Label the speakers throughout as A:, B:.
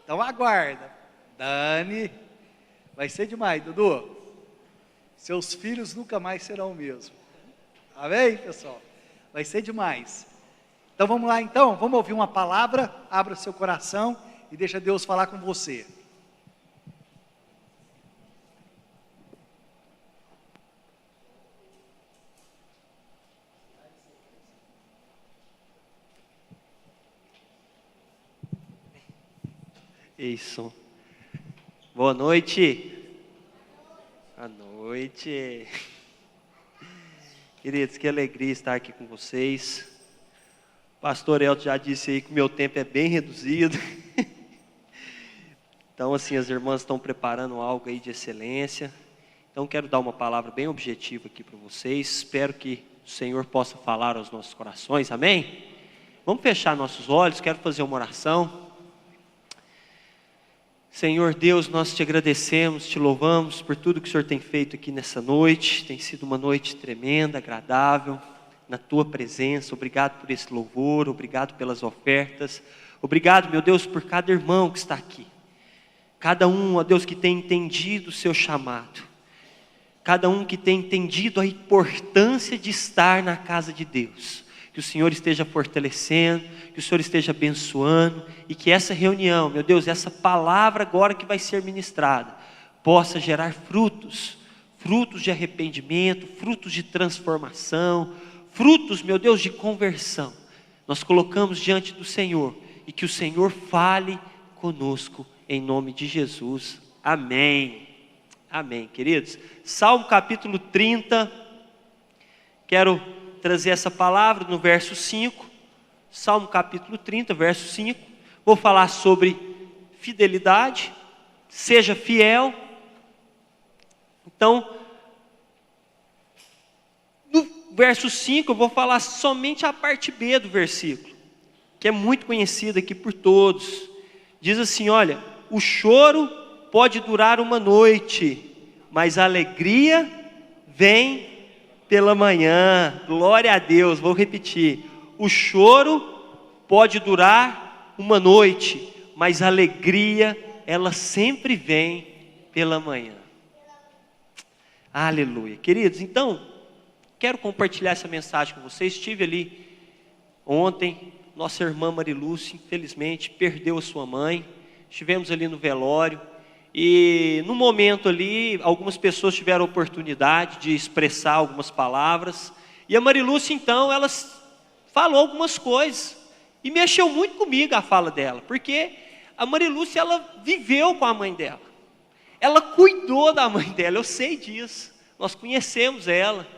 A: Então aguarda. Dani, vai ser demais, Dudu. Seus filhos nunca mais serão o mesmo. Amém, pessoal? Vai ser demais. Então vamos lá então, vamos ouvir uma palavra, abra seu coração e deixa Deus falar com você.
B: Isso. Boa noite. Boa noite. Queridos, que alegria estar aqui com vocês. O pastor Elton já disse aí que o meu tempo é bem reduzido. Então, assim, as irmãs estão preparando algo aí de excelência. Então, quero dar uma palavra bem objetiva aqui para vocês. Espero que o Senhor possa falar aos nossos corações, amém? Vamos fechar nossos olhos, quero fazer uma oração. Senhor Deus, nós te agradecemos, te louvamos por tudo que o Senhor tem feito aqui nessa noite. Tem sido uma noite tremenda, agradável, na tua presença. Obrigado por esse louvor, obrigado pelas ofertas. Obrigado, meu Deus, por cada irmão que está aqui. Cada um, ó Deus, que tem entendido o seu chamado. Cada um que tem entendido a importância de estar na casa de Deus. Que o Senhor esteja fortalecendo, que o Senhor esteja abençoando e que essa reunião, meu Deus, essa palavra agora que vai ser ministrada, possa gerar frutos de arrependimento, frutos de transformação, frutos, meu Deus, de conversão. Nós colocamos diante do Senhor e que o Senhor fale conosco em nome de Jesus. Amém. Amém, queridos. Salmo capítulo 30, quero trazer essa palavra no verso 5, Salmo capítulo 30, verso 5, vou falar sobre fidelidade, seja fiel. Então, no verso 5 eu vou falar somente a parte B do versículo, que é muito conhecida aqui por todos. Diz assim, olha, o choro pode durar uma noite, mas a alegria vem pela manhã. Glória a Deus. Vou repetir, o choro pode durar uma noite, mas a alegria, ela sempre vem pela manhã. Aleluia. Queridos, então, quero compartilhar essa mensagem com vocês. Estive ali ontem, nossa irmã Marilúcia, infelizmente, perdeu a sua mãe. Estivemos ali no velório. E no momento ali, algumas pessoas tiveram a oportunidade de expressar algumas palavras. E a Marilúcia, então, ela falou algumas coisas. E mexeu muito comigo a fala dela. Porque a Marilúcia, ela viveu com a mãe dela. Ela cuidou da mãe dela, eu sei disso. Nós conhecemos ela.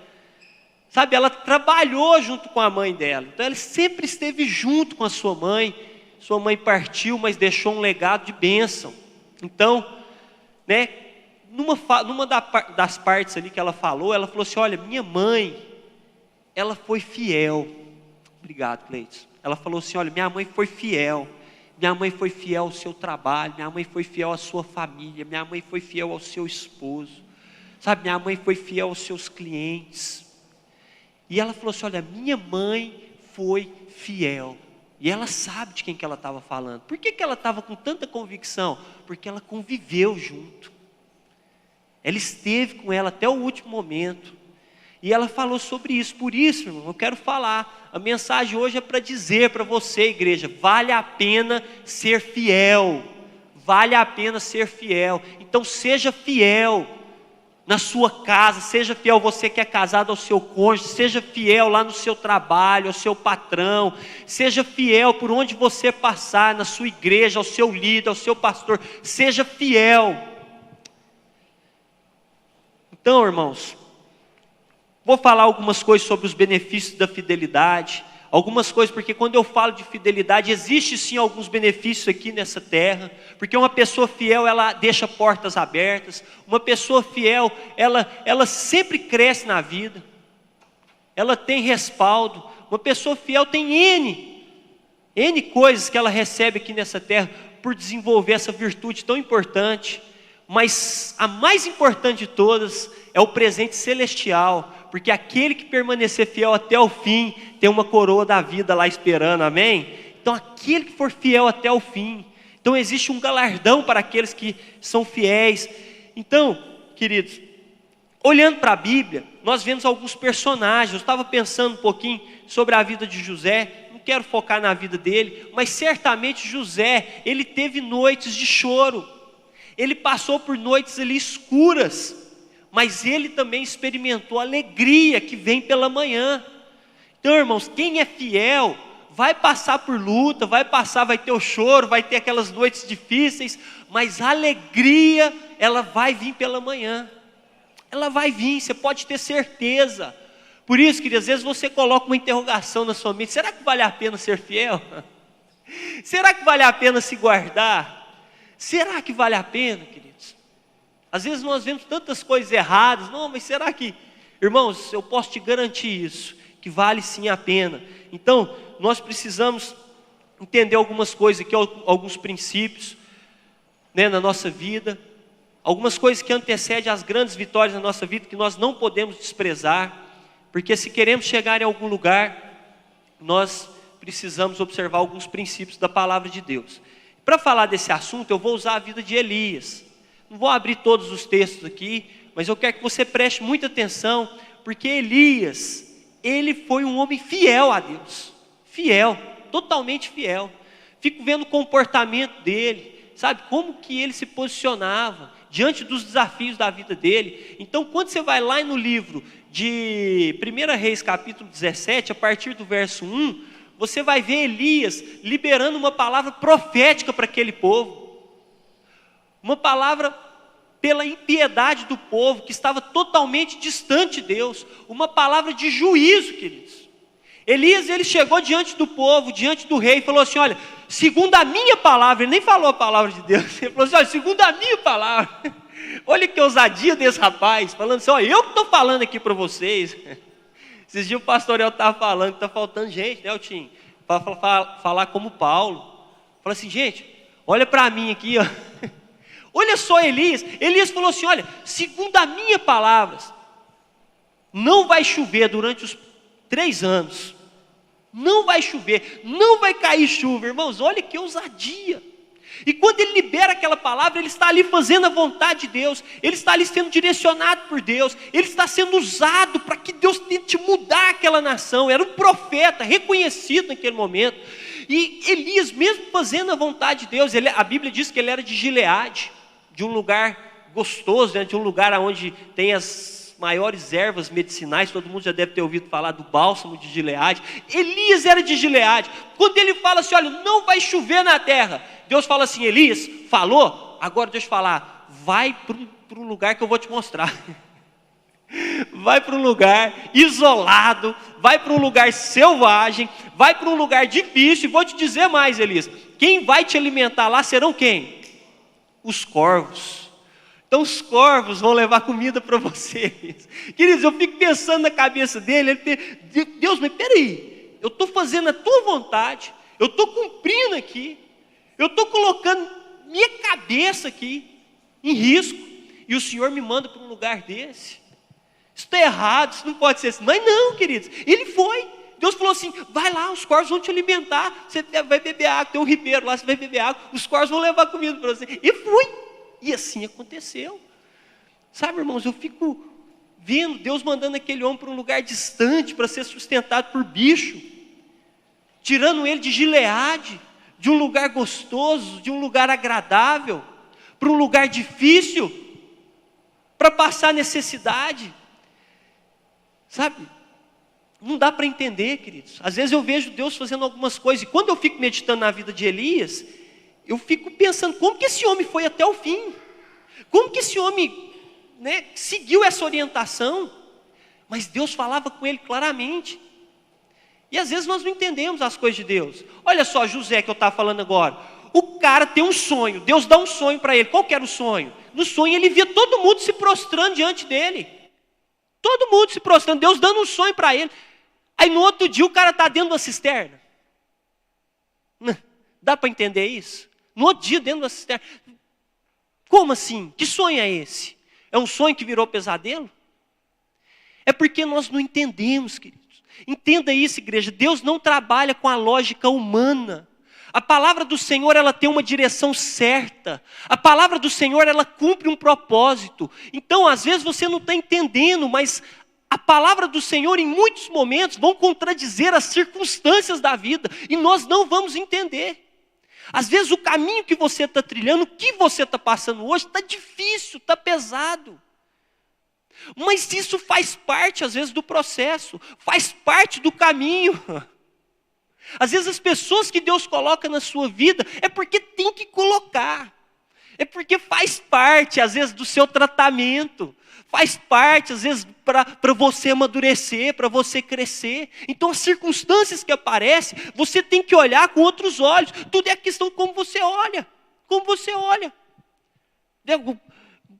B: Sabe, ela trabalhou junto com a mãe dela. Então, ela sempre esteve junto com a sua mãe. Sua mãe partiu, mas deixou um legado de bênção. Então, né, numa das partes ali que ela falou assim, olha, minha mãe, ela foi fiel. Obrigado, Cleiton. Ela falou assim, olha, minha mãe foi fiel. Minha mãe foi fiel ao seu trabalho, minha mãe foi fiel à sua família, minha mãe foi fiel ao seu esposo. Sabe, minha mãe foi fiel aos seus clientes. E ela falou assim, olha, minha mãe foi fiel. E ela sabe de quem que ela estava falando. Por que ela estava com tanta convicção? Porque ela conviveu junto. Ela esteve com ela até o último momento. E ela falou sobre isso. Por isso, irmão, eu quero falar. A mensagem hoje é para dizer para você, igreja, vale a pena ser fiel. Vale a pena ser fiel. Então seja fiel na sua casa, seja fiel você que é casado ao seu cônjuge, seja fiel lá no seu trabalho, ao seu patrão, seja fiel por onde você passar, na sua igreja, ao seu líder, ao seu pastor, seja fiel. Então, irmãos, vou falar algumas coisas sobre os benefícios da fidelidade, algumas coisas, porque quando eu falo de fidelidade, existe sim alguns benefícios aqui nessa terra, porque uma pessoa fiel, ela deixa portas abertas, uma pessoa fiel, ela sempre cresce na vida, ela tem respaldo, uma pessoa fiel tem N coisas que ela recebe aqui nessa terra, por desenvolver essa virtude tão importante, mas a mais importante de todas, é o presente celestial, porque aquele que permanecer fiel até o fim, tem uma coroa da vida lá esperando, amém? Então, aquele que for fiel até o fim. Então, existe um galardão para aqueles que são fiéis. Então, queridos, olhando para a Bíblia, nós vemos alguns personagens. Eu estava pensando um pouquinho sobre a vida de José. Não quero focar na vida dele, mas certamente José, ele teve noites de choro. Ele passou por noites ali escuras, mas ele também experimentou a alegria que vem pela manhã. Então, irmãos, quem é fiel vai passar por luta, vai ter o choro, vai ter aquelas noites difíceis, mas a alegria, ela vai vir pela manhã. Ela vai vir, você pode ter certeza. Por isso, que às vezes você coloca uma interrogação na sua mente: será que vale a pena ser fiel? Será que vale a pena se guardar? Será que vale a pena, queridos? Às vezes nós vemos tantas coisas erradas. Não, mas será que... Irmãos, eu posso te garantir isso, que vale sim a pena. Então, nós precisamos entender algumas coisas aqui, alguns princípios, né, na nossa vida, algumas coisas que antecedem as grandes vitórias na nossa vida, que nós não podemos desprezar, porque se queremos chegar em algum lugar, nós precisamos observar alguns princípios da palavra de Deus. Para falar desse assunto, eu vou usar a vida de Elias. Não vou abrir todos os textos aqui, mas eu quero que você preste muita atenção, porque Elias, ele foi um homem fiel a Deus, fiel, totalmente fiel. Fico vendo o comportamento dele, sabe, como que ele se posicionava diante dos desafios da vida dele. Então, quando você vai lá no livro de 1 Reis, capítulo 17, a partir do verso 1, você vai ver Elias liberando uma palavra profética para aquele povo. Uma palavra pela impiedade do povo, que estava totalmente distante de Deus. Uma palavra de juízo, queridos. Elias, ele chegou diante do povo, diante do rei, e falou assim: olha, segundo a minha palavra, ele nem falou a palavra de Deus, ele falou assim: olha, segundo a minha palavra. Olha que ousadia desse rapaz, falando assim: olha, eu que estou falando aqui para vocês. Esses dias o pastor El estava falando que está faltando gente, né, Tim? Para falar como Paulo. Fala assim: gente, olha para mim aqui, ó. Olha só Elias. Elias falou assim: olha, segundo a minha palavra, não vai chover durante os 3 anos. Não vai chover, não vai cair chuva. Irmãos, olha que ousadia. E quando ele libera aquela palavra, ele está ali fazendo a vontade de Deus, ele está ali sendo direcionado por Deus, ele está sendo usado para que Deus tente mudar aquela nação. Era um profeta reconhecido naquele momento. E Elias, mesmo fazendo a vontade de Deus, a Bíblia diz que ele era de Gileade, de um lugar gostoso, né, de um lugar onde tem as maiores ervas medicinais. Todo mundo já deve ter ouvido falar do bálsamo de Gileade. Elias era de Gileade. Quando ele fala assim: olha, não vai chover na terra, Deus fala assim: Elias, falou? Agora deixa eu falar, vai para um lugar que eu vou te mostrar. Vai para um lugar isolado, vai para um lugar selvagem, vai para um lugar difícil. E vou te dizer mais, Elias, quem vai te alimentar lá serão quem? Os corvos. Então os corvos vão levar comida para vocês. Queridos, eu fico pensando na cabeça dele, Deus, mas peraí, eu estou fazendo a tua vontade, eu estou cumprindo aqui, eu estou colocando minha cabeça aqui em risco, e o Senhor me manda para um lugar desse. Isso está errado, isso não pode ser assim. Mas não, queridos, ele foi. Deus falou assim: vai lá, os corvos vão te alimentar, você vai beber água, tem um ribeiro lá, você vai beber água, os corvos vão levar comida para você. E fui, e assim aconteceu. Sabe, irmãos, eu fico vendo Deus mandando aquele homem para um lugar distante, para ser sustentado por bicho, tirando ele de Gileade, de um lugar gostoso, de um lugar agradável, para um lugar difícil, para passar necessidade. Sabe, não dá para entender, queridos. Às vezes eu vejo Deus fazendo algumas coisas, e quando eu fico meditando na vida de Elias, eu fico pensando, como que esse homem foi até o fim? Como que esse homem, né, seguiu essa orientação? Mas Deus falava com ele claramente. E às vezes nós não entendemos as coisas de Deus. Olha só José, que eu estava falando agora. O cara tem um sonho, Deus dá um sonho para ele. Qual que era o sonho? No sonho ele via todo mundo se prostrando diante dele. Todo mundo se prostrando, Deus dando um sonho para ele. Aí no outro dia o cara está dentro da cisterna. Dá para entender isso? No outro dia dentro da cisterna. Como assim? Que sonho é esse? É um sonho que virou pesadelo? É porque nós não entendemos, queridos. Entenda isso, igreja. Deus não trabalha com a lógica humana. A palavra do Senhor, ela tem uma direção certa. A palavra do Senhor, ela cumpre um propósito. Então, às vezes você não está entendendo, mas a palavra do Senhor, em muitos momentos, vão contradizer as circunstâncias da vida. E nós não vamos entender. Às vezes o caminho que você está trilhando, o que você está passando hoje, está difícil, está pesado. Mas isso faz parte, às vezes, do processo. Faz parte do caminho. Às vezes as pessoas que Deus coloca na sua vida é porque tem que colocar. É porque faz parte, às vezes, do seu tratamento. Faz parte, às vezes, para você amadurecer, para você crescer. Então as circunstâncias que aparecem, você tem que olhar com outros olhos. Tudo é questão de como você olha. Como você olha.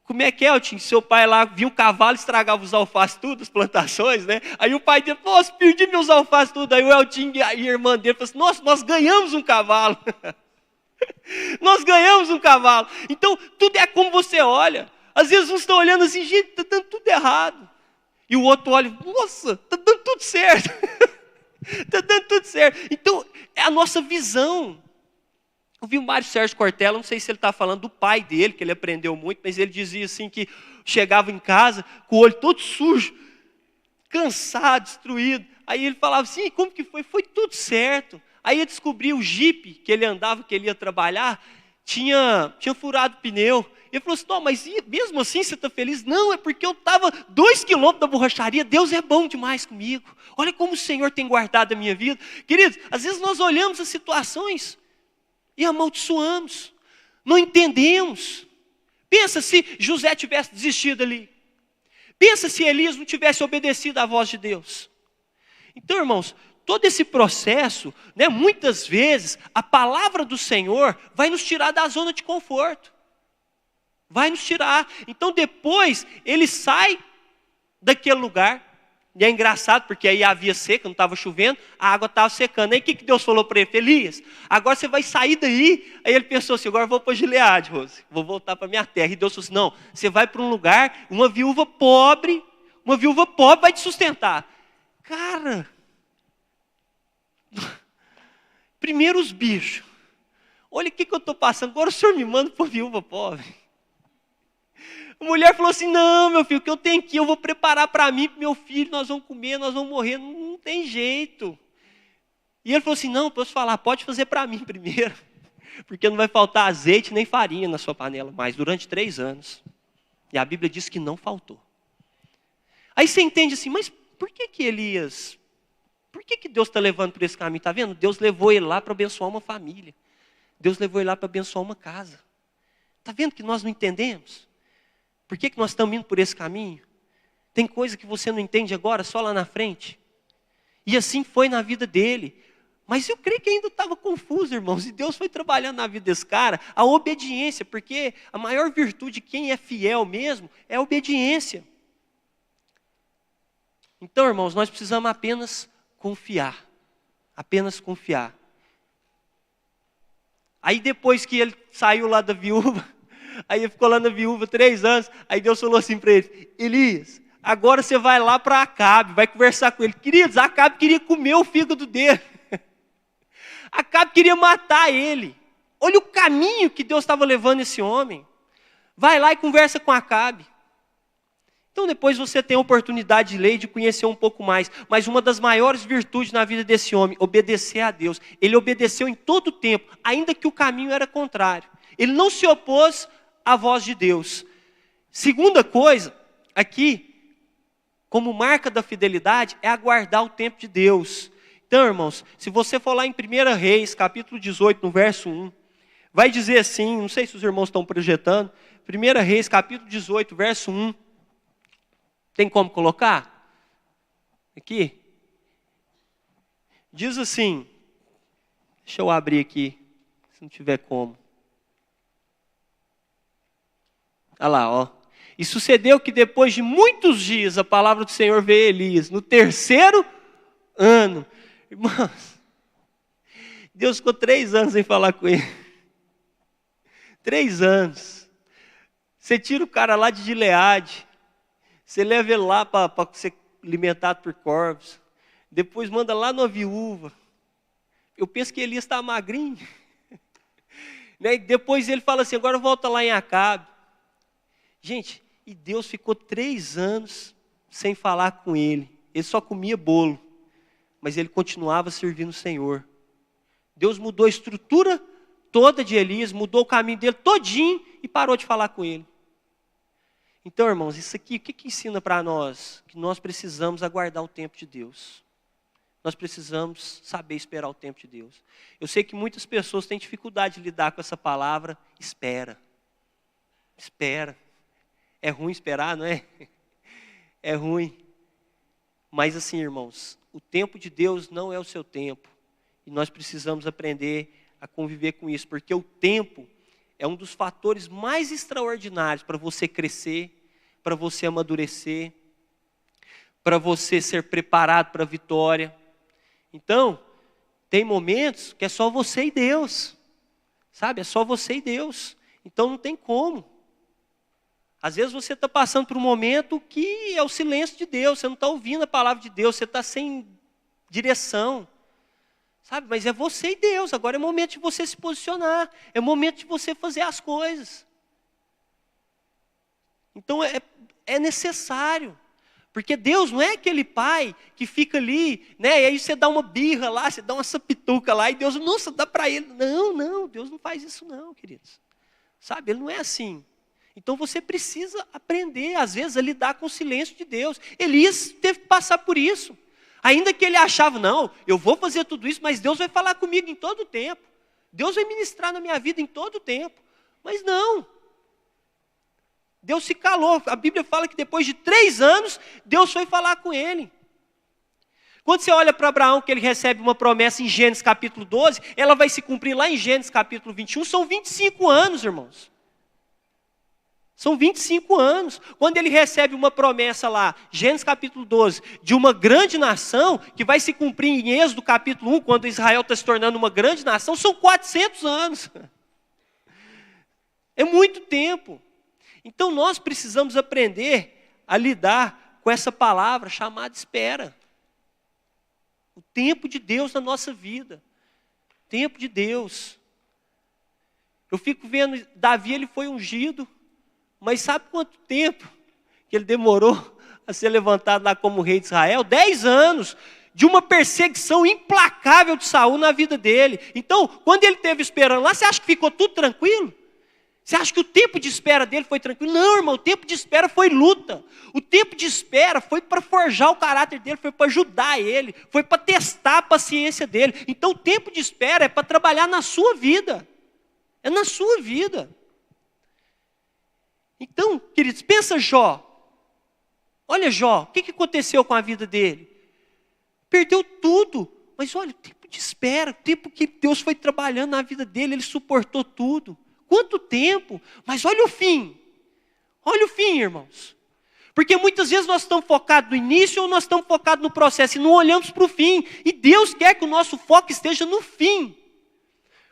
B: Como é que é, Elton? Seu pai lá via um cavalo e estragava os alfaces tudo, as plantações, né? Aí o pai dele, nossa, perdi meus alfaces tudo. Aí o Elton e a irmã dele falaram assim, nossa, nós ganhamos um cavalo. Nós ganhamos um cavalo. Então, tudo é como você olha. Às vezes uns estão olhando assim, gente, está dando tudo errado. E o outro olha, nossa, está dando tudo certo. Está dando tudo certo. Então, é a nossa visão. Eu vi o Mário Sérgio Cortella, não sei se ele está falando do pai dele, que ele aprendeu muito, mas ele dizia assim que chegava em casa com o olho todo sujo, cansado, destruído. Aí ele falava assim, como que foi? Foi tudo certo. Aí ele descobriu o Jeep que ele andava, que ele ia trabalhar, tinha furado o pneu. Ele falou assim, não, mas mesmo assim você está feliz? Não, é porque eu estava 2 quilômetros da borracharia, Deus é bom demais comigo. Olha como o Senhor tem guardado a minha vida. Queridos, às vezes nós olhamos as situações e amaldiçoamos, não entendemos. Pensa se José tivesse desistido ali. Pensa se Elias não tivesse obedecido à voz de Deus. Então, irmãos, todo esse processo, né, muitas vezes, a palavra do Senhor vai nos tirar da zona de conforto. Vai nos tirar. Então, depois, ele sai daquele lugar. E é engraçado, porque aí havia seca, não estava chovendo, a água estava secando. Aí o que Deus falou para ele? Elias, agora você vai sair daí. Aí ele pensou assim, agora eu vou para Gileade, Rose. Vou voltar para a minha terra. E Deus falou assim, não, você vai para um lugar, uma viúva pobre vai te sustentar. Cara, primeiro os bichos. Olha o que eu estou passando, agora o Senhor me manda para viúva pobre. A mulher falou assim, não, meu filho, o que eu tenho aqui, eu vou preparar para mim, para meu filho, nós vamos comer, nós vamos morrer, não tem jeito. E ele falou assim, não, posso falar, pode fazer para mim primeiro, porque não vai faltar azeite nem farinha na sua panela mais, durante 3 anos. E a Bíblia diz que não faltou. Aí você entende assim, mas por que Elias, por que Deus está levando por esse caminho? Está vendo? Deus levou ele lá para abençoar uma família. Deus levou ele lá para abençoar uma casa. Está vendo que nós não entendemos? Por que nós estamos indo por esse caminho? Tem coisa que você não entende agora, só lá na frente. E assim foi na vida dele. Mas eu creio que ainda estava confuso, irmãos. E Deus foi trabalhando na vida desse cara a obediência. Porque a maior virtude de quem é fiel mesmo é a obediência. Então, irmãos, nós precisamos apenas confiar. Apenas confiar. Aí depois que ele saiu lá da viúva, aí ele ficou lá na viúva 3 anos, aí Deus falou assim para ele, Elias, agora você vai lá para Acabe, vai conversar com ele. Queridos, Acabe queria comer o fígado dele. Acabe queria matar ele. Olha o caminho que Deus estava levando esse homem. Vai lá e conversa com Acabe. Então depois você tem a oportunidade de ler e de conhecer um pouco mais. Mas uma das maiores virtudes na vida desse homem, obedecer a Deus. Ele obedeceu em todo o tempo, ainda que o caminho era contrário. Ele não se opôs à voz de Deus. Segunda coisa, aqui, como marca da fidelidade, é aguardar o tempo de Deus. Então, irmãos, se você for lá em 1 Reis, capítulo 18, no verso 1, vai dizer assim, não sei se os irmãos estão projetando, 1 Reis, capítulo 18, verso 1, tem como colocar? Aqui. Diz assim, deixa eu abrir aqui, se não tiver como. Olha lá, ó. E sucedeu que depois de muitos dias a palavra do Senhor veio a Elias, no 3º ano. Irmãos, Deus ficou 3 anos sem falar com ele. 3 anos. Você tira o cara lá de Gileade, você leva ele lá para ser alimentado por corvos. Depois manda lá numa viúva. Eu penso que Elias está magrinho. Né? Depois ele fala assim, agora volta lá em Acabe. Gente, e Deus ficou 3 anos sem falar com ele. Ele só comia bolo, mas ele continuava servindo o Senhor. Deus mudou a estrutura toda de Elias, mudou o caminho dele todinho e parou de falar com ele. Então, irmãos, isso aqui, o que ensina para nós? Que nós precisamos aguardar o tempo de Deus. Nós precisamos saber esperar o tempo de Deus. Eu sei que muitas pessoas têm dificuldade de lidar com essa palavra, espera. Espera. É ruim esperar, não é? É ruim. Mas assim, irmãos, o tempo de Deus não é o seu tempo. E nós precisamos aprender a conviver com isso, porque o tempo é um dos fatores mais extraordinários para você crescer, para você amadurecer, para você ser preparado para a vitória. Então, tem momentos que é só você e Deus, sabe? É só você e Deus. Então não tem como. Às vezes você está passando por um momento que é o silêncio de Deus, você não está ouvindo a palavra de Deus, você está sem direção. Sabe, mas é você e Deus, agora é momento de você se posicionar, é momento de você fazer as coisas. Então é necessário, porque Deus não é aquele pai que fica ali, né, e aí você dá uma birra lá, você dá uma sapituca lá, e Deus, nossa, dá para ele. Não, Deus não faz isso não, queridos. Sabe, Ele não é assim. Então você precisa aprender, às vezes, a lidar com o silêncio de Deus. Elias teve que passar por isso. Ainda que ele achava, não, eu vou fazer tudo isso, mas Deus vai falar comigo em todo o tempo. Deus vai ministrar na minha vida em todo o tempo. Mas não. Deus se calou. A Bíblia fala que depois de 3 anos, Deus foi falar com ele. Quando você olha para Abraão, que ele recebe uma promessa em Gênesis capítulo 12, ela vai se cumprir lá em Gênesis capítulo 21, são 25 anos, irmãos. São 25 anos. Quando ele recebe uma promessa lá, Gênesis capítulo 12, de uma grande nação, que vai se cumprir em Êxodo capítulo 1, quando Israel está se tornando uma grande nação, são 400 anos. É muito tempo. Então nós precisamos aprender a lidar com essa palavra chamada espera. O tempo de Deus na nossa vida. O tempo de Deus. Eu fico vendo, Davi ele foi ungido, mas sabe quanto tempo que ele demorou a ser levantado lá como rei de Israel? 10 anos de uma perseguição implacável de Saul na vida dele. Então, quando ele esteve esperando lá, você acha que ficou tudo tranquilo? Você acha que o tempo de espera dele foi tranquilo? Não, irmão, o tempo de espera foi luta. O tempo de espera foi para forjar o caráter dele, foi para ajudar ele, foi para testar a paciência dele. Então, o tempo de espera é para trabalhar na sua vida. É na sua vida. Então, queridos, pensa Jó. Olha Jó, o que aconteceu com a vida dele? Perdeu tudo, mas olha, o tempo de espera, o tempo que Deus foi trabalhando na vida dele, ele suportou tudo. Quanto tempo? Mas olha o fim, irmãos. Porque muitas vezes nós estamos focados no início ou nós estamos focados no processo e não olhamos para o fim. E Deus quer que o nosso foco esteja no fim.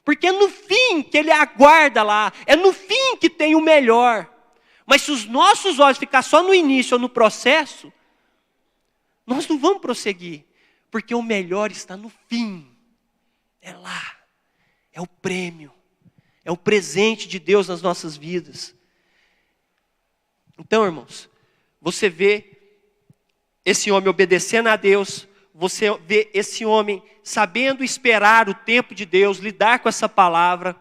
B: Porque é no fim que Ele aguarda lá, é no fim que tem o melhor. Mas se os nossos olhos ficarem só no início ou no processo, nós não vamos prosseguir. Porque o melhor está no fim. É lá. É o prêmio. É o presente de Deus nas nossas vidas. Então, irmãos, você vê esse homem obedecendo a Deus. Você vê esse homem sabendo esperar o tempo de Deus, lidar com essa palavra.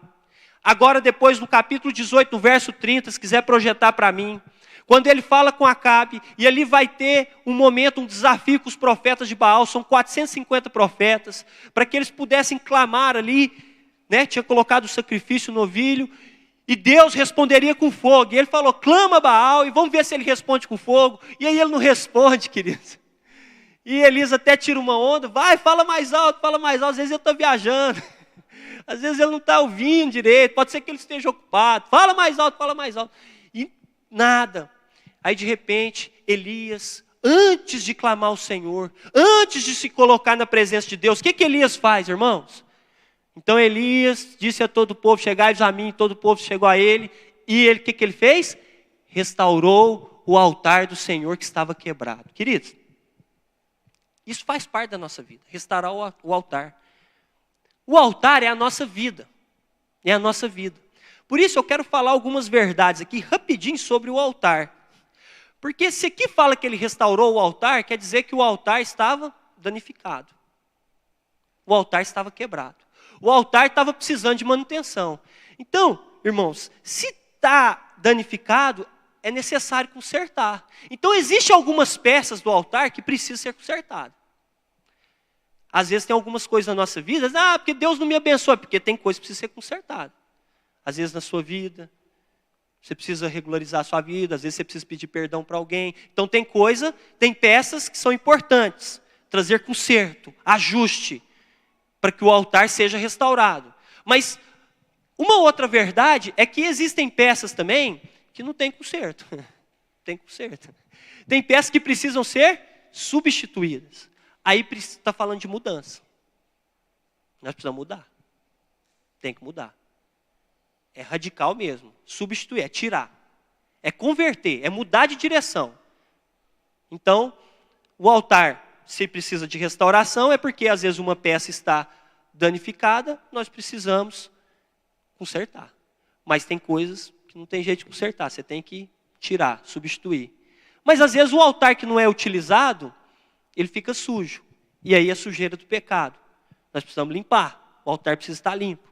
B: Agora, depois, no capítulo 18, no verso 30, se quiser projetar para mim, quando ele fala com Acabe, e ali vai ter um momento, um desafio com os profetas de Baal, são 450 profetas, para que eles pudessem clamar ali, né? Tinha colocado o sacrifício no novilho, e Deus responderia com fogo. E ele falou, clama Baal, e vamos ver se ele responde com fogo. E aí ele não responde, queridos. E Elias até tira uma onda, vai, fala mais alto, às vezes eu estou viajando. Às vezes ele não está ouvindo direito, pode ser que ele esteja ocupado. Fala mais alto. E nada. Aí de repente, Elias, antes de clamar ao Senhor, antes de se colocar na presença de Deus, o que Elias faz, irmãos? Então Elias disse a todo o povo, chegai-vos a mim, todo o povo chegou a ele. E ele, o que ele fez? Restaurou o altar do Senhor que estava quebrado. Queridos, isso faz parte da nossa vida, restaurar o altar. O altar é a nossa vida. É a nossa vida. Por isso eu quero falar algumas verdades aqui rapidinho sobre o altar. Porque se aqui fala que ele restaurou o altar, quer dizer que o altar estava danificado. O altar estava quebrado. O altar estava precisando de manutenção. Então, irmãos, se está danificado, é necessário consertar. Então, existem algumas peças do altar que precisam ser consertadas. Às vezes tem algumas coisas na nossa vida, porque Deus não me abençoa, porque tem coisas que precisam ser consertadas. Às vezes na sua vida, você precisa regularizar a sua vida, às vezes você precisa pedir perdão para alguém. Então tem peças que são importantes. Trazer conserto, ajuste, para que o altar seja restaurado. Mas uma outra verdade é que existem peças também que não tem conserto. Tem conserto. Tem peças que precisam ser substituídas. Aí está falando de mudança. Nós precisamos mudar. Tem que mudar. É radical mesmo. Substituir, é tirar. É converter, é mudar de direção. Então, o altar, se precisa de restauração, é porque às vezes uma peça está danificada, nós precisamos consertar. Mas tem coisas que não tem jeito de consertar, você tem que tirar, substituir. Mas às vezes o altar que não é utilizado, ele fica sujo. E aí é a sujeira do pecado. Nós precisamos limpar. O altar precisa estar limpo.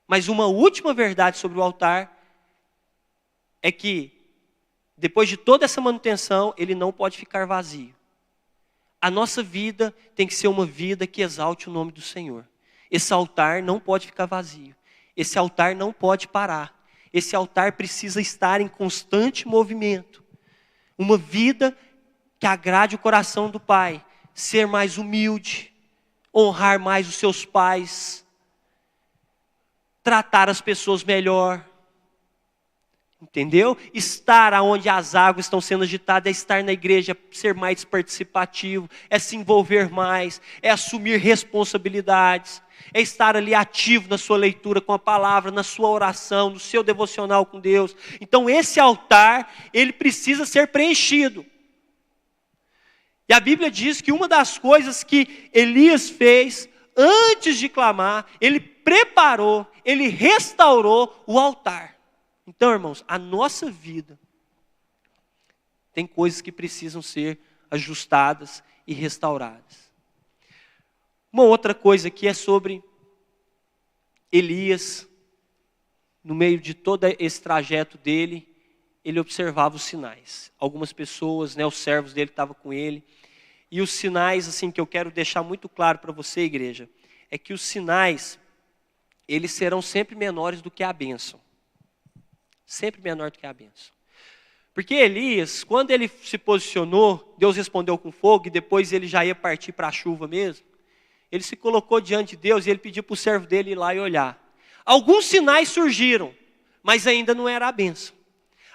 B: Mas uma última verdade sobre o altar é que, depois de toda essa manutenção, ele não pode ficar vazio. A nossa vida tem que ser uma vida que exalte o nome do Senhor. Esse altar não pode ficar vazio. Esse altar não pode parar. Esse altar precisa estar em constante movimento. Uma vida que agrade o coração do Pai. Ser mais humilde, honrar mais os seus pais, tratar as pessoas melhor. Entendeu? Estar onde as águas estão sendo agitadas, é estar na igreja, é ser mais participativo, é se envolver mais, é assumir responsabilidades, é estar ali ativo na sua leitura com a palavra, na sua oração, no seu devocional com Deus. Então esse altar, ele precisa ser preenchido. E a Bíblia diz que uma das coisas que Elias fez, antes de clamar, ele preparou, ele restaurou o altar. Então, irmãos, a nossa vida tem coisas que precisam ser ajustadas e restauradas. Uma outra coisa aqui é sobre Elias. No meio de todo esse trajeto dele, ele observava os sinais. Algumas pessoas, os servos dele estavam com ele. E os sinais, assim, que eu quero deixar muito claro para você, igreja, é que os sinais, eles serão sempre menores do que a bênção. Sempre menor do que a bênção. Porque Elias, quando ele se posicionou, Deus respondeu com fogo, e depois ele já ia partir para a chuva mesmo. Ele se colocou diante de Deus e ele pediu para o servo dele ir lá e olhar. Alguns sinais surgiram, mas ainda não era a bênção.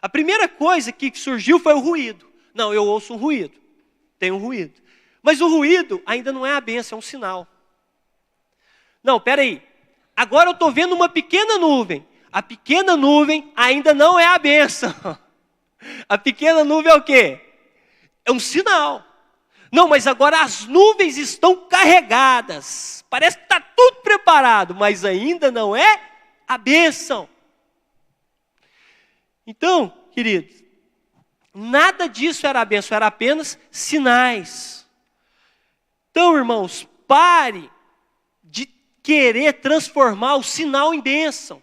B: A primeira coisa que surgiu foi o ruído. Não, eu ouço um ruído. Tem um ruído. Mas o ruído ainda não é a bênção, é um sinal. Não, peraí. Agora eu estou vendo uma pequena nuvem. A pequena nuvem ainda não é a bênção. A pequena nuvem é o quê? É um sinal. Não, mas agora as nuvens estão carregadas. Parece que está tudo preparado, mas ainda não é a bênção. Então, queridos, nada disso era a bênção, era apenas sinais. Então, irmãos, pare de querer transformar o sinal em bênção.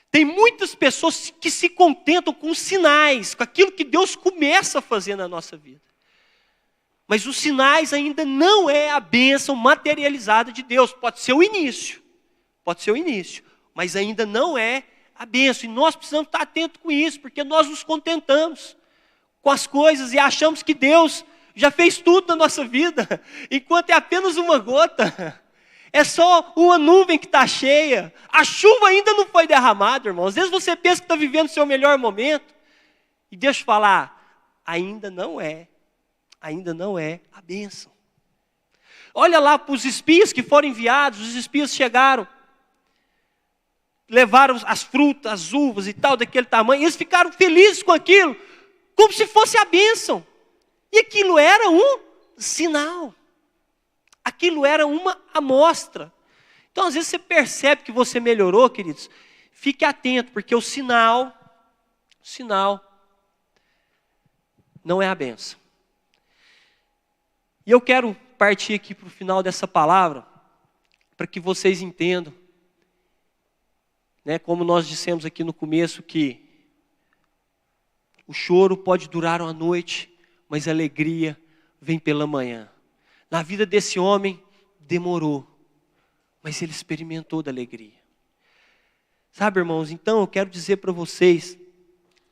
B: Tem muitas pessoas que se contentam com sinais, com aquilo que Deus começa a fazer na nossa vida. Mas os sinais ainda não é a bênção materializada de Deus. Pode ser o início, mas ainda não é a bênção. E nós precisamos estar atentos com isso, porque nós nos contentamos com as coisas e achamos que Deus já fez tudo na nossa vida, enquanto é apenas uma gota. É só uma nuvem que está cheia. A chuva ainda não foi derramada, irmão. Às vezes você pensa que está vivendo o seu melhor momento. E Deus fala, ainda não é a bênção. Olha lá para os espias que foram enviados. Os espias chegaram, levaram as frutas, as uvas e tal, daquele tamanho. E eles ficaram felizes com aquilo, como se fosse a bênção. E aquilo era um sinal. Aquilo era uma amostra. Então, às vezes você percebe que você melhorou, queridos. Fique atento, porque o sinal não é a bênção. E eu quero partir aqui para o final dessa palavra, para que vocês entendam, né, como nós dissemos aqui no começo, que o choro pode durar uma noite, mas a alegria vem pela manhã. Na vida desse homem, demorou, mas ele experimentou da alegria. Sabe, irmãos, então eu quero dizer para vocês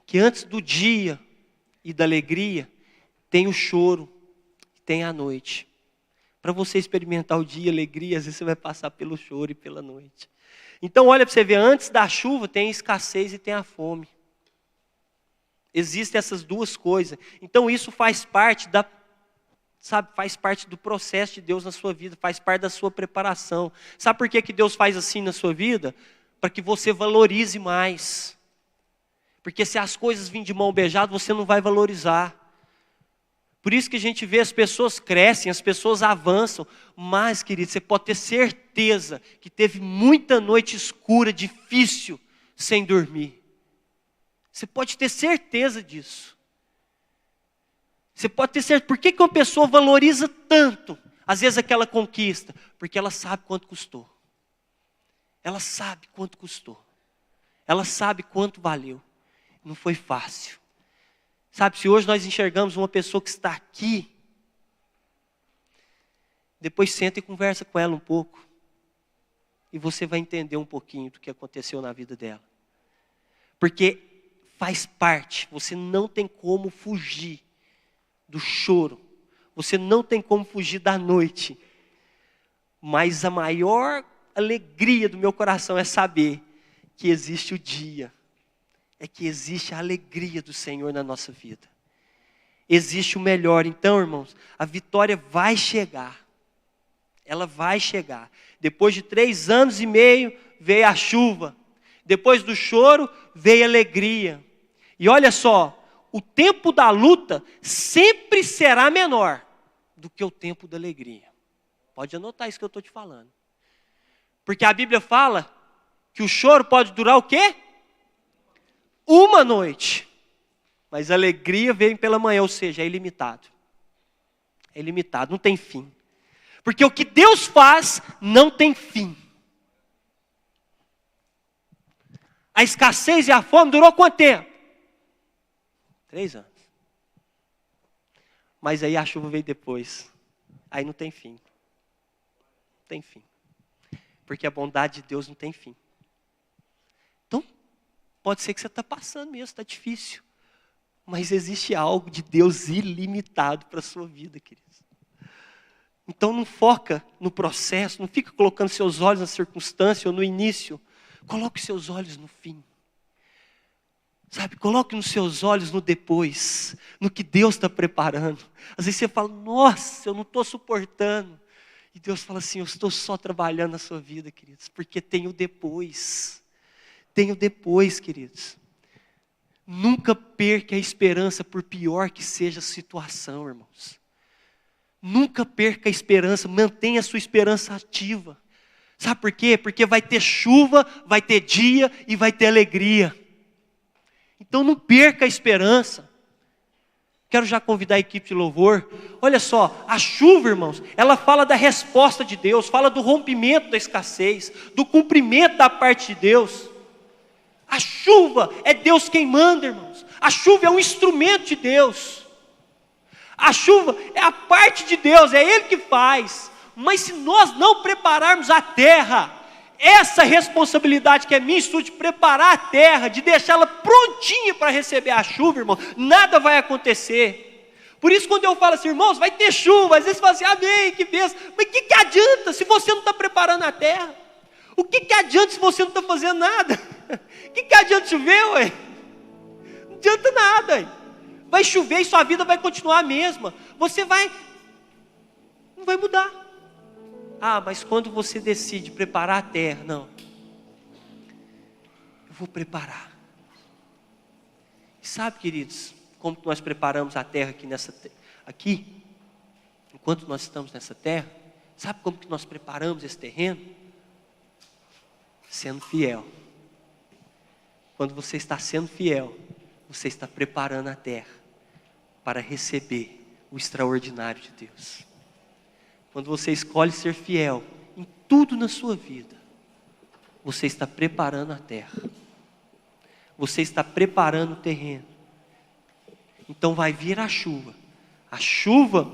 B: que antes do dia e da alegria, tem o choro, tem a noite. Para você experimentar o dia e a alegria, às vezes você vai passar pelo choro e pela noite. Então olha para você ver, antes da chuva tem a escassez e tem a fome. Existem essas duas coisas. Então isso faz parte faz parte do processo de Deus na sua vida, faz parte da sua preparação. Sabe por que Deus faz assim na sua vida? Para que você valorize mais. Porque se as coisas virem de mão beijada, você não vai valorizar. Por isso que a gente vê as pessoas crescem, as pessoas avançam. Mas, querido, você pode ter certeza que teve muita noite escura, difícil, sem dormir. Você pode ter certeza disso. Você pode ter certeza. Por que uma pessoa valoriza tanto, às vezes, aquela conquista? Porque ela sabe quanto custou. Ela sabe quanto custou. Ela sabe quanto valeu. Não foi fácil. Sabe, se hoje nós enxergamos uma pessoa que está aqui, depois senta e conversa com ela um pouco. E você vai entender um pouquinho do que aconteceu na vida dela. Porque faz parte, você não tem como fugir do choro. Você não tem como fugir da noite. Mas a maior alegria do meu coração é saber que existe o dia. É que existe a alegria do Senhor na nossa vida. Existe o melhor. Então, irmãos, a vitória vai chegar. Ela vai chegar. Depois de 3 anos e meio, veio a chuva. Depois do choro, veio a alegria. E olha só, o tempo da luta sempre será menor do que o tempo da alegria. Pode anotar isso que eu estou te falando. Porque a Bíblia fala que o choro pode durar o quê? Uma noite, mas a alegria vem pela manhã, ou seja, é ilimitado. É ilimitado, não tem fim. Porque o que Deus faz não tem fim. A escassez e a fome durou quanto tempo? 3 anos. Mas aí a chuva veio depois. Aí não tem fim. Não tem fim. Porque a bondade de Deus não tem fim. Então, pode ser que você está passando mesmo, está difícil. Mas existe algo de Deus ilimitado para a sua vida, queridos. Então não foca no processo, não fica colocando seus olhos na circunstância ou no início. Coloque seus olhos no fim. Sabe, coloque nos seus olhos no depois, no que Deus está preparando. Às vezes você fala, nossa, eu não estou suportando. E Deus fala assim, eu estou só trabalhando na sua vida, queridos, porque tem o depois. Tem o depois, queridos. Nunca perca a esperança, por pior que seja a situação, irmãos. Nunca perca a esperança, mantenha a sua esperança ativa. Sabe por quê? Porque vai ter chuva, vai ter dia e vai ter alegria. Então não perca a esperança. Quero já convidar a equipe de louvor. Olha só, a chuva, irmãos, ela fala da resposta de Deus, fala do rompimento da escassez, do cumprimento da parte de Deus. A chuva é Deus quem manda, irmãos. A chuva é um instrumento de Deus. A chuva é a parte de Deus, é Ele que faz. Mas se nós não prepararmos a terra, essa responsabilidade que é minha, de preparar a terra, de deixá-la prontinha para receber a chuva, irmão, nada vai acontecer. Por isso quando eu falo assim, irmãos, vai ter chuva, às vezes você fala assim, amém, que bênção. Mas o que adianta se você não está preparando a terra? O que adianta se você não está fazendo nada? O que adianta chover, ué? Não adianta nada, ué. Vai chover e sua vida vai continuar a mesma. Não vai mudar. Ah, mas quando você decide preparar a terra, não. Eu vou preparar. E sabe, queridos, como nós preparamos a terra aqui, enquanto nós estamos nessa terra, sabe como que nós preparamos esse terreno? Sendo fiel. Quando você está sendo fiel, você está preparando a terra para receber o extraordinário de Deus. Quando você escolhe ser fiel em tudo na sua vida, você está preparando a terra. Você está preparando o terreno. Então vai vir a chuva. A chuva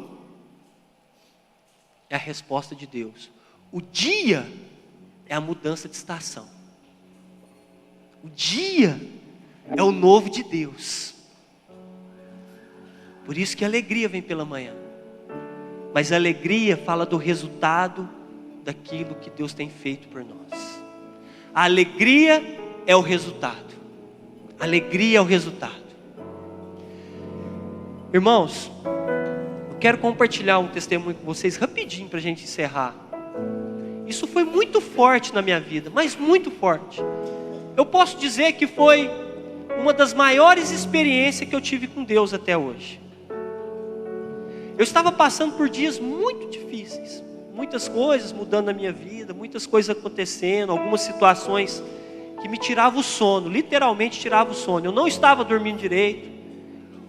B: é a resposta de Deus. O dia é a mudança de estação. O dia é o novo de Deus. Por isso que a alegria vem pela manhã. Mas a alegria fala do resultado daquilo que Deus tem feito por nós. A alegria é o resultado. A alegria é o resultado. Irmãos, eu quero compartilhar um testemunho com vocês rapidinho para a gente encerrar. Isso foi muito forte na minha vida, mas muito forte. Eu posso dizer que foi uma das maiores experiências que eu tive com Deus até hoje. Eu estava passando por dias muito difíceis, muitas coisas mudando na minha vida, muitas coisas acontecendo, algumas situações que me tiravam o sono, literalmente tiravam o sono. Eu não estava dormindo direito,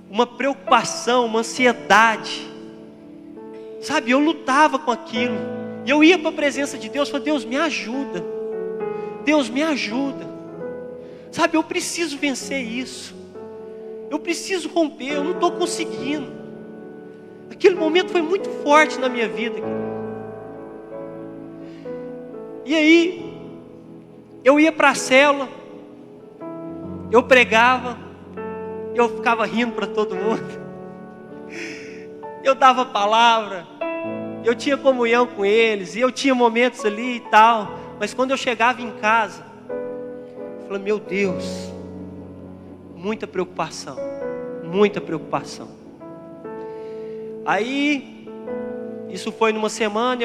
B: uma preocupação, uma ansiedade, sabe? Eu lutava com aquilo, e eu ia para a presença de Deus, falava: Deus me ajuda, Deus me ajuda, sabe? Eu preciso vencer isso, eu preciso romper, eu não estou conseguindo. Aquele momento foi muito forte na minha vida. E aí, eu ia para a célula, eu pregava, eu ficava rindo para todo mundo, eu dava palavra, eu tinha comunhão com eles, e eu tinha momentos ali e tal, mas quando eu chegava em casa, eu falei: meu Deus, muita preocupação, muita preocupação. Aí, isso foi numa semana,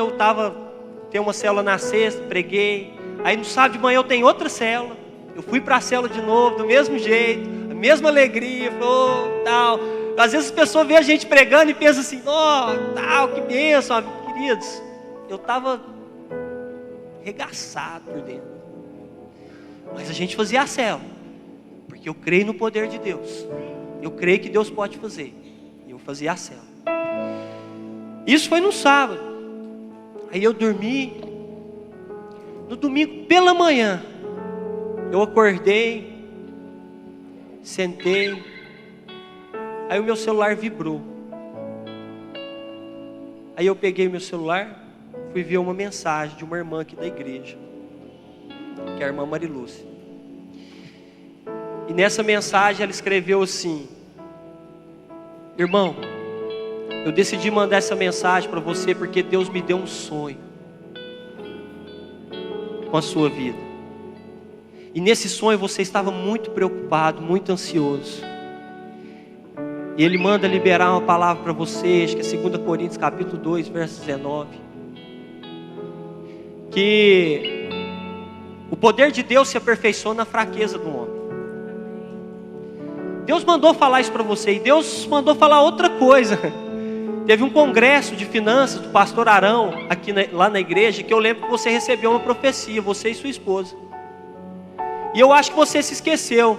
B: tem uma célula na sexta, preguei. Aí no sábado de manhã eu tenho outra célula. Eu fui para a célula de novo, do mesmo jeito, a mesma alegria, tal. Às vezes as pessoas veem a gente pregando e pensam assim: tal, que bênção, queridos. Eu estava arregaçado por dentro. Mas a gente fazia a célula, porque eu creio no poder de Deus. Eu creio que Deus pode fazer. E eu fazia a célula. Isso foi no sábado. Aí eu dormi. No domingo pela manhã, eu acordei, sentei, aí o meu celular vibrou. Aí eu peguei meu celular, fui ver uma mensagem de uma irmã aqui da igreja, que é a irmã Marilúcia. E nessa mensagem ela escreveu assim: irmão, eu decidi mandar essa mensagem para você porque Deus me deu um sonho com a sua vida. E nesse sonho você estava muito preocupado, muito ansioso. E Ele manda liberar uma palavra para você, acho que é 2 Coríntios capítulo 2, verso 19. Que o poder de Deus se aperfeiçoa na fraqueza do homem. Deus mandou falar isso para você, e Deus mandou falar outra coisa. Teve um congresso de finanças do pastor Arão, lá na igreja, que eu lembro que você recebeu uma profecia, você e sua esposa. E eu acho que você se esqueceu.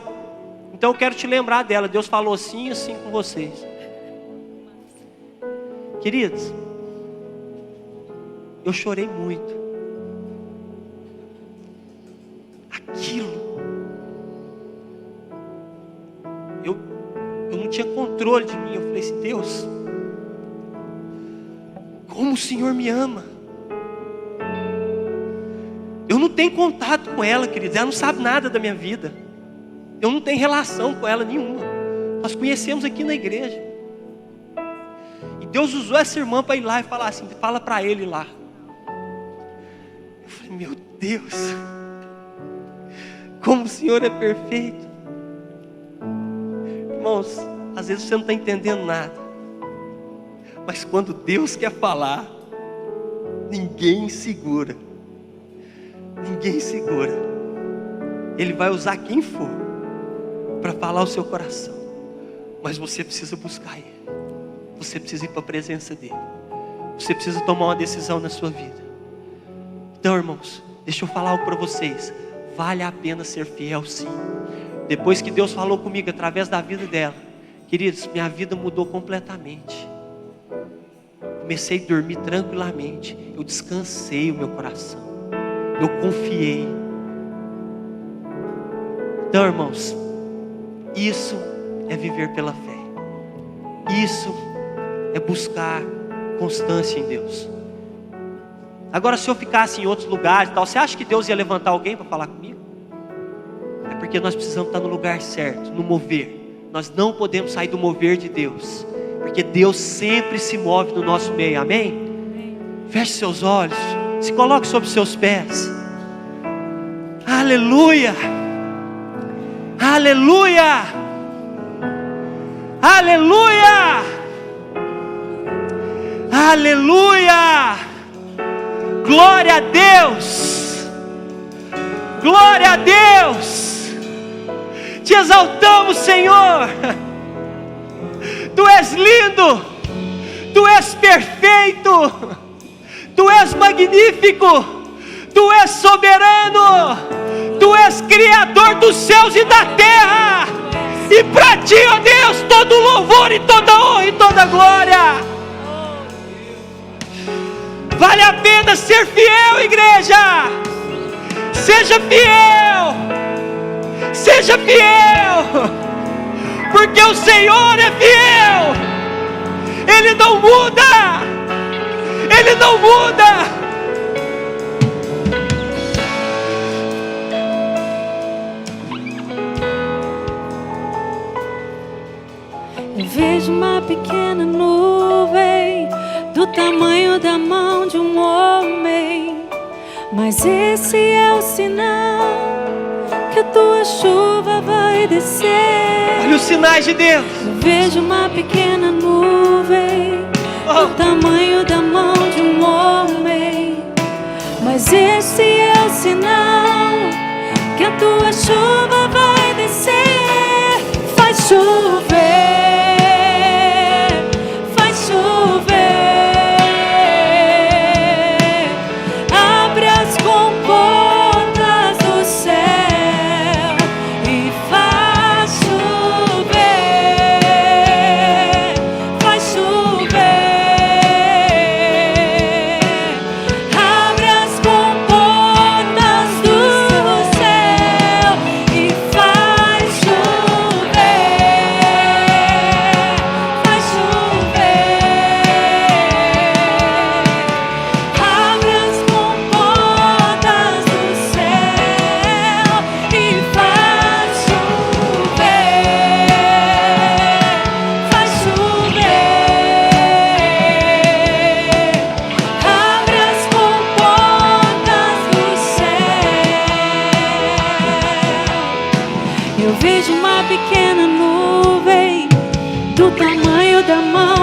B: Então eu quero te lembrar dela. Deus falou assim e assim com vocês. Queridos, eu chorei muito. Aquilo. Eu não tinha controle de mim. Eu falei assim: Deus, como o Senhor me ama. Eu não tenho contato com ela, queridos. Ela não sabe nada da minha vida. Eu não tenho relação com ela nenhuma. Nós conhecemos aqui na igreja. E Deus usou essa irmã para ir lá e falar assim: fala para ele lá. Eu falei: meu Deus, como o Senhor é perfeito. Irmãos, às vezes você não está entendendo nada. Mas quando Deus quer falar, ninguém segura. Ninguém segura. Ele vai usar quem for para falar o seu coração. Mas você precisa buscar Ele. Você precisa ir para a presença dEle. Você precisa tomar uma decisão na sua vida. Então, irmãos, deixa eu falar algo para vocês. vale a pena ser fiel sim. Depois que Deus falou comigo através da vida dela, queridos, minha vida mudou completamente. Comecei a dormir tranquilamente. Eu descansei o meu coração. Eu confiei. Então, irmãos, isso é viver pela fé. Isso é buscar constância em Deus. Agora, se eu ficasse em outros lugares e tal, você acha que Deus ia levantar alguém para falar comigo? É porque nós precisamos estar no lugar certo, no mover. Nós não podemos sair do mover de Deus, porque Deus sempre se move no nosso meio, amém? Feche seus olhos, se coloque sobre seus pés. Aleluia! Aleluia! Aleluia! Aleluia! Glória a Deus! Glória a Deus! Te exaltamos, Senhor! Tu és lindo! Tu és perfeito! Tu és magnífico! Tu és soberano! Tu és Criador dos céus e da terra! E para Ti, ó Deus, todo louvor e toda honra e toda glória! Vale a pena ser fiel, igreja! Seja fiel! Seja fiel! Porque o Senhor é fiel! Ele não muda! Ele não muda!
C: Eu vejo uma pequena nuvem do tamanho da mão de um homem, mas esse é o sinal que a tua chuva vai descer.
B: Olha os sinais de Deus.
C: Eu vejo uma pequena nuvem do tamanho da mão de um homem, mas esse é o sinal que a tua chuva vai descer. Faz chover.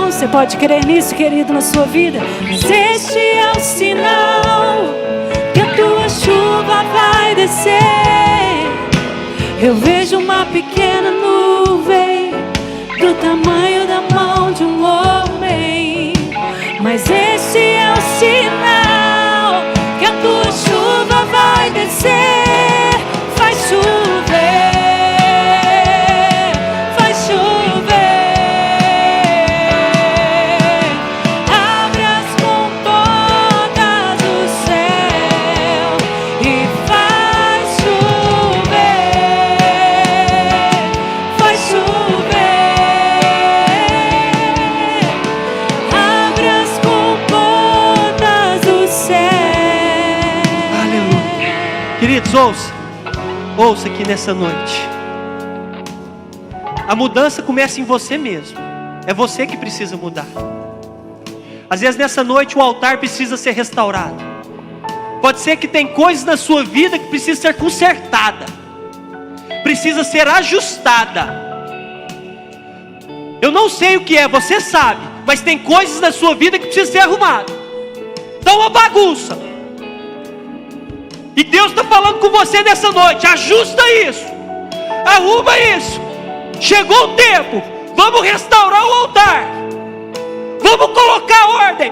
C: Você pode crer nisso, querido, na sua vida? Mas este é o sinal que a tua chuva vai descer. Eu vejo uma pequena nuvem do tamanho da mão de um homem, mas este é o sinal que a tua chuva vai descer. Faz chover.
B: Ouça aqui nessa noite. A mudança começa em você mesmo. É você que precisa mudar. Às vezes nessa noite o altar precisa ser restaurado. Pode ser que tem coisas na sua vida que precisa ser consertada, precisa ser ajustada. Eu não sei o que é, você sabe, mas tem coisas na sua vida que precisa ser arrumada. Está uma bagunça. E Deus está falando com você nessa noite. Ajusta isso, arruma isso. Chegou o tempo. Vamos restaurar o altar. Vamos colocar ordem.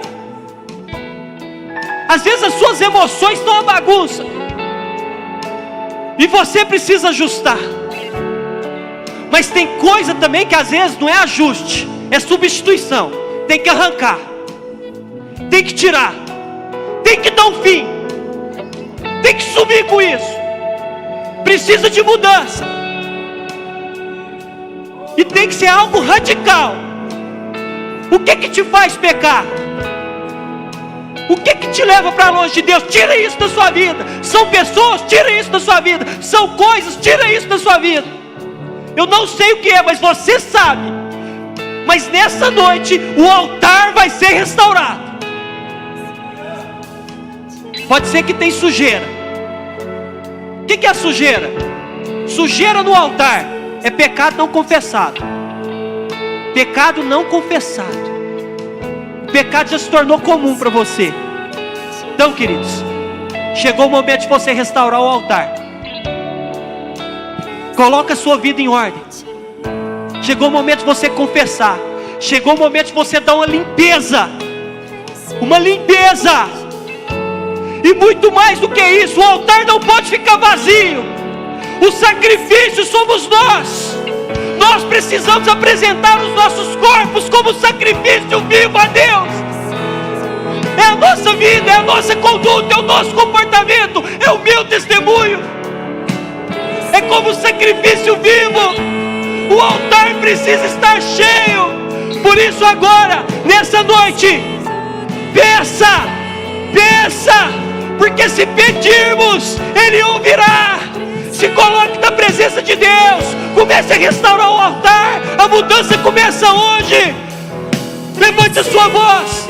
B: Às vezes as suas emoções estão uma bagunça. E você precisa ajustar. Mas tem coisa também que às vezes não é ajuste, é substituição. Tem que arrancar, tem que tirar, tem que dar um fim, tem que sumir com isso. Precisa de mudança. E tem que ser algo radical. O que te faz pecar? O que te leva para longe de Deus? Tira isso da sua vida. São pessoas? Tira isso da sua vida. São coisas? Tira isso da sua vida. Eu não sei o que é, mas você sabe. Mas nessa noite o altar vai ser restaurado. Pode ser que tem sujeira. O que é sujeira? Sujeira no altar é pecado não confessado. Pecado não confessado. Pecado já se tornou comum para você. Então, queridos, chegou o momento de você restaurar o altar. Coloca a sua vida em ordem. Chegou o momento de você confessar. Chegou o momento de você dar uma limpeza. Uma limpeza. E muito mais do que isso, o altar não pode ficar vazio. O sacrifício somos nós. Nós precisamos apresentar os nossos corpos como sacrifício vivo a Deus. É a nossa vida, é a nossa conduta, é o nosso comportamento, é o meu testemunho. É como sacrifício vivo. O altar precisa estar cheio. Por isso agora, nessa noite, peça, porque se pedirmos, Ele ouvirá. Se coloque na presença de Deus. Comece a restaurar o altar. A mudança começa hoje. Levante a sua voz.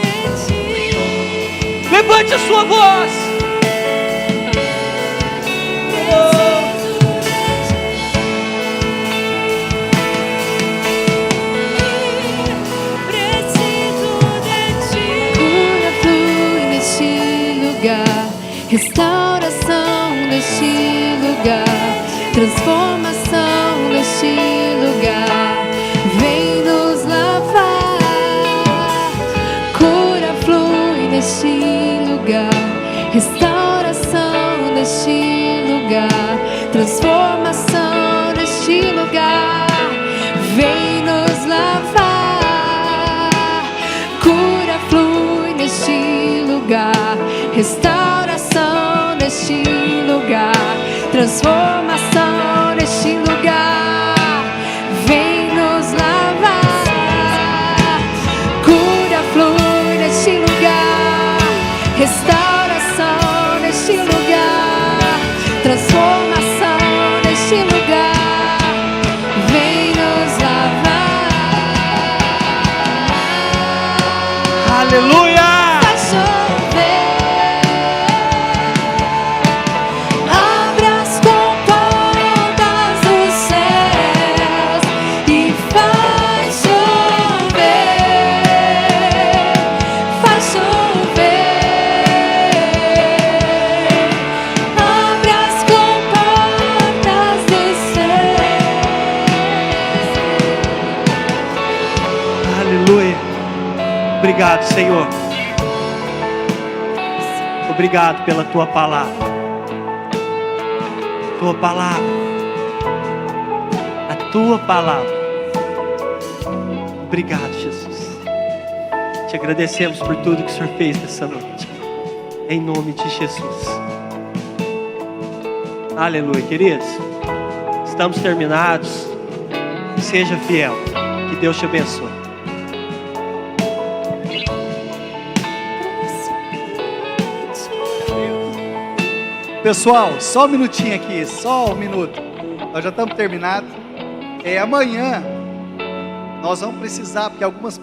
B: Levante a sua voz.
C: Cura flui neste lugar. Restauração neste lugar. Transformação neste lugar. Vem nos lavar. Cura flui neste lugar. Restauração neste lugar. Transformação neste lugar. Vem nos lavar. Cura flui neste lugar. Restauração neste lugar. Transformação neste lugar. Vem nos lavar. Cura flui neste lugar. Restauração neste lugar. Transformação neste lugar. Vem nos lavar.
B: Aleluia. Obrigado, Senhor. Obrigado pela Tua palavra. Tua palavra. A Tua palavra. Obrigado, Jesus. Te agradecemos por tudo que o Senhor fez nessa noite. Em nome de Jesus. Aleluia, queridos. Estamos terminados. Seja fiel. Que Deus te abençoe.
A: Pessoal, só um minutinho aqui, só um minuto. Nós já estamos terminados. Amanhã nós vamos precisar, porque algumas pessoas